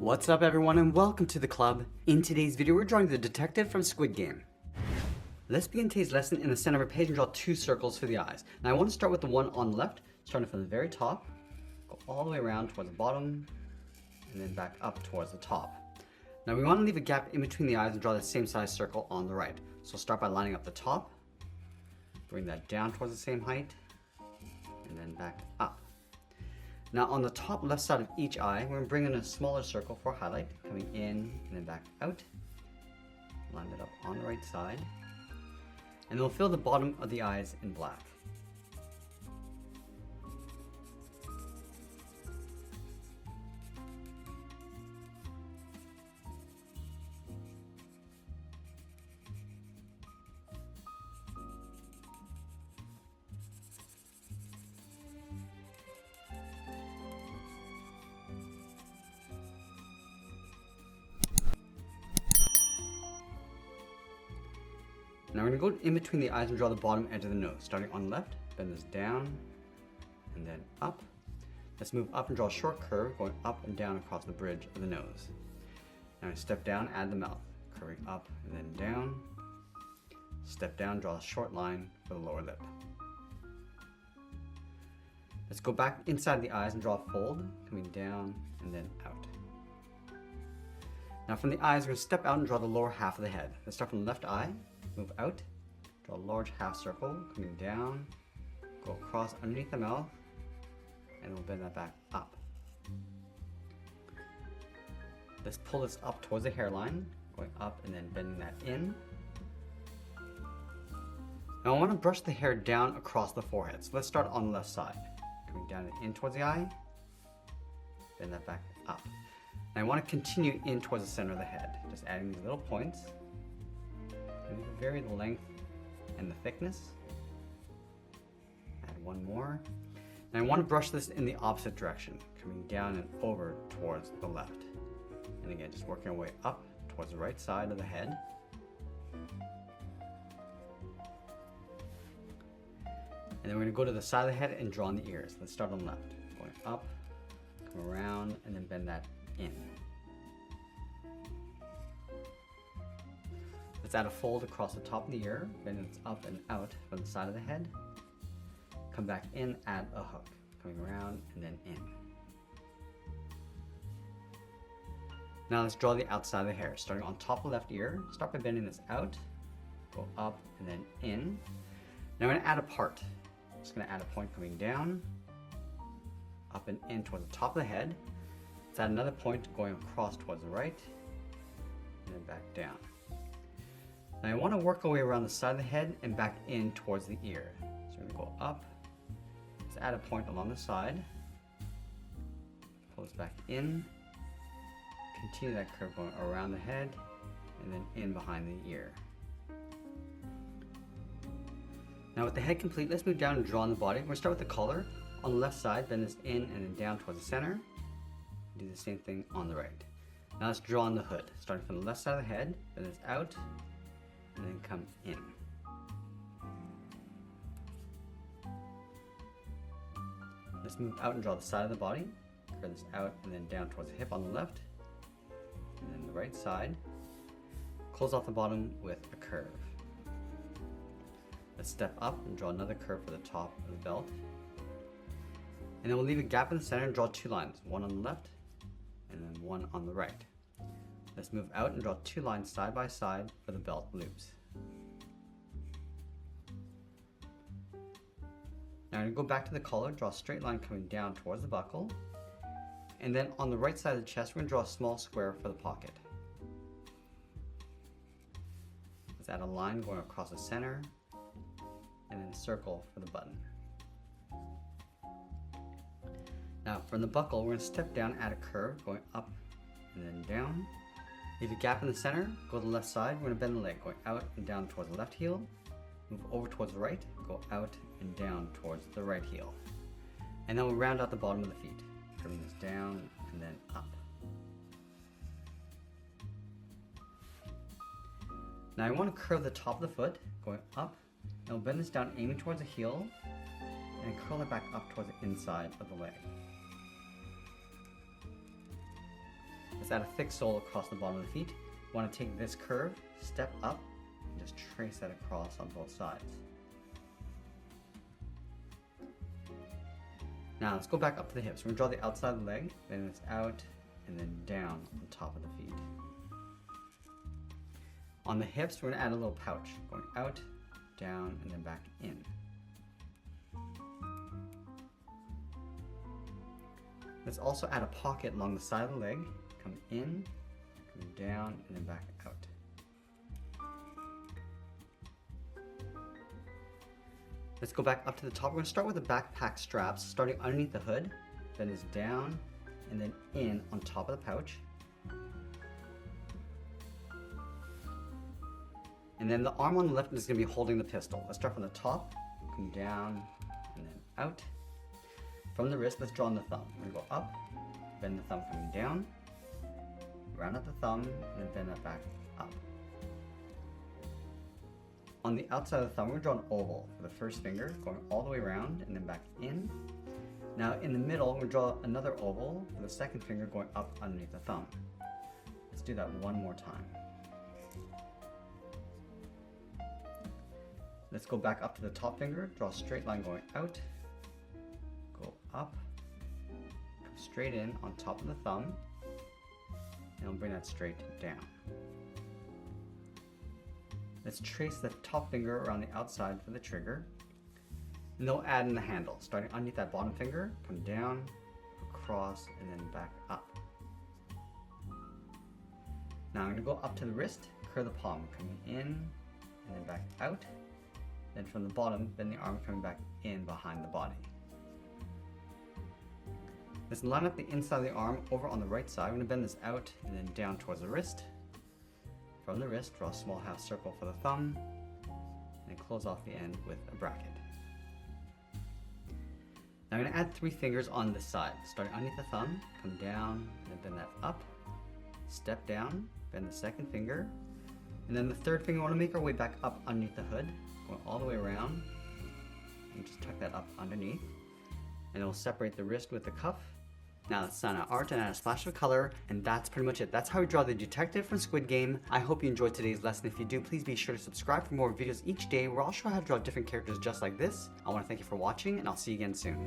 What's up everyone and welcome to the club. In today's video we're drawing the detective from Squid Game. Let's begin today's lesson in the center of a page and draw two circles for the eyes. Now I want to start with the one on the left, starting from the very top, go all the way around towards the bottom, and then back up towards the top. Now we want to leave a gap in between the eyes and draw the same size circle on the right. So start by lining up the top, bring that down towards the same height, and then back up. Now on the top left side of each eye, we're going to bring in a smaller circle for highlight, coming in and then back out. Line it up on the right side. And then we'll fill the bottom of the eyes in black. Now we're going to go in between the eyes and draw the bottom edge of the nose. Starting on the left, bend this down and then up. Let's move up and draw a short curve going up and down across the bridge of the nose. Now step down, add the mouth, curving up and then down. Step down, draw a short line for the lower lip. Let's go back inside the eyes and draw a fold, coming down and then out. Now from the eyes, we're going to step out and draw the lower half of the head. Let's start from the left eye. Move out, draw a large half circle, coming down, go across underneath the mouth, and we'll bend that back up. Let's pull this up towards the hairline, going up and then bending that in. Now I want to brush the hair down across the forehead, so let's start on the left side. Coming down and in towards the eye, bend that back up. Now I want to continue in towards the center of the head, just adding these little points. And vary the length and the thickness. Add one more. And I want to brush this in the opposite direction, coming down and over towards the left. And again, just working our way up towards the right side of the head. And then we're going to go to the side of the head and draw on the ears. Let's start on the left. Going up, come around, and then bend that in. Let's add a fold across the top of the ear, bend it up and out from the side of the head. Come back in, add a hook, coming around and then in. Now let's draw the outside of the hair, starting on top of the left ear. Start by bending this out, go up and then in. Now I'm going to add a part. I'm just going to add a point coming down, up and in towards the top of the head. Let's add another point going across towards the right, and then back down. Now I want to work our way around the side of the head and back in towards the ear. So we're going to go up, let's add a point along the side, pull this back in, continue that curve going around the head, and then in behind the ear. Now with the head complete, let's move down and draw on the body. We're going to start with the collar. On the left side, bend this in and then down towards the center. Do the same thing on the right. Now let's draw on the hood. Starting from the left side of the head, bend this out, and then come in. Let's move out and draw the side of the body. Curve this out and then down towards the hip on the left, and then the right side. Close off the bottom with a curve. Let's step up and draw another curve for the top of the belt. And then we'll leave a gap in the center and draw two lines, one on the left and then one on the right. Let's move out and draw two lines side by side for the belt loops. Now I'm going to go back to the collar, draw a straight line coming down towards the buckle. And then on the right side of the chest, we're going to draw a small square for the pocket. Let's add a line going across the center, and then a circle for the button. Now from the buckle, we're going to step down, add a curve going up and then down. Leave a gap in the center, go to the left side, we're going to bend the leg, going out and down towards the left heel, move over towards the right, go out and down towards the right heel. And then we'll round out the bottom of the feet, curving this down and then up. Now I want to curve the top of the foot, going up, and we'll bend this down, aiming towards the heel, and curl it back up towards the inside of the leg. Let's add a thick sole across the bottom of the feet. You want to take this curve, step up, and just trace that across on both sides. Now let's go back up to the hips. We're going to draw the outside of the leg, then it's out, and then down on top of the feet. On the hips, we're going to add a little pouch, going out, down, and then back in. Let's also add a pocket along the side of the leg, come in, come down, and then back out. Let's go back up to the top. We're going to start with the backpack straps, starting underneath the hood, then it's down, and then in on top of the pouch. And then the arm on the left is going to be holding the pistol. Let's start from the top, come down, and then out. From the wrist, let's draw on the thumb. We're going to go up, bend the thumb coming down, round out the thumb, and then bend that back up. On the outside of the thumb, we're going to draw an oval for the first finger, going all the way around and then back in. Now in the middle, we're going to draw another oval for the second finger going up underneath the thumb. Let's do that one more time. Let's go back up to the top finger, draw a straight line going out, go up, come straight in on top of the thumb, and we'll bring that straight down. Let's trace the top finger around the outside for the trigger, and then we'll add in the handle, starting underneath that bottom finger, come down, across, and then back up. Now I'm going to go up to the wrist, curve the palm, coming in, and then back out. Then from the bottom, bend the arm coming back in behind the body. Let's line up the inside of the arm over on the right side. I'm going to bend this out and then down towards the wrist. From the wrist, draw a small half circle for the thumb, and close off the end with a bracket. Now I'm going to add 3 fingers on this side, starting underneath the thumb, come down, and then bend that up, step down, bend the second finger, and then the third finger, I want to make our way back up underneath the hood, going all the way around, and just tuck that up underneath, and it will separate the wrist with the cuff. Now let's sign out art and add a splash of color, and that's pretty much it. That's how we draw the detective from Squid Game. I hope you enjoyed today's lesson. If you do, please be sure to subscribe for more videos each day where I'll show how to draw different characters just like this. I want to thank you for watching, and I'll see you again soon.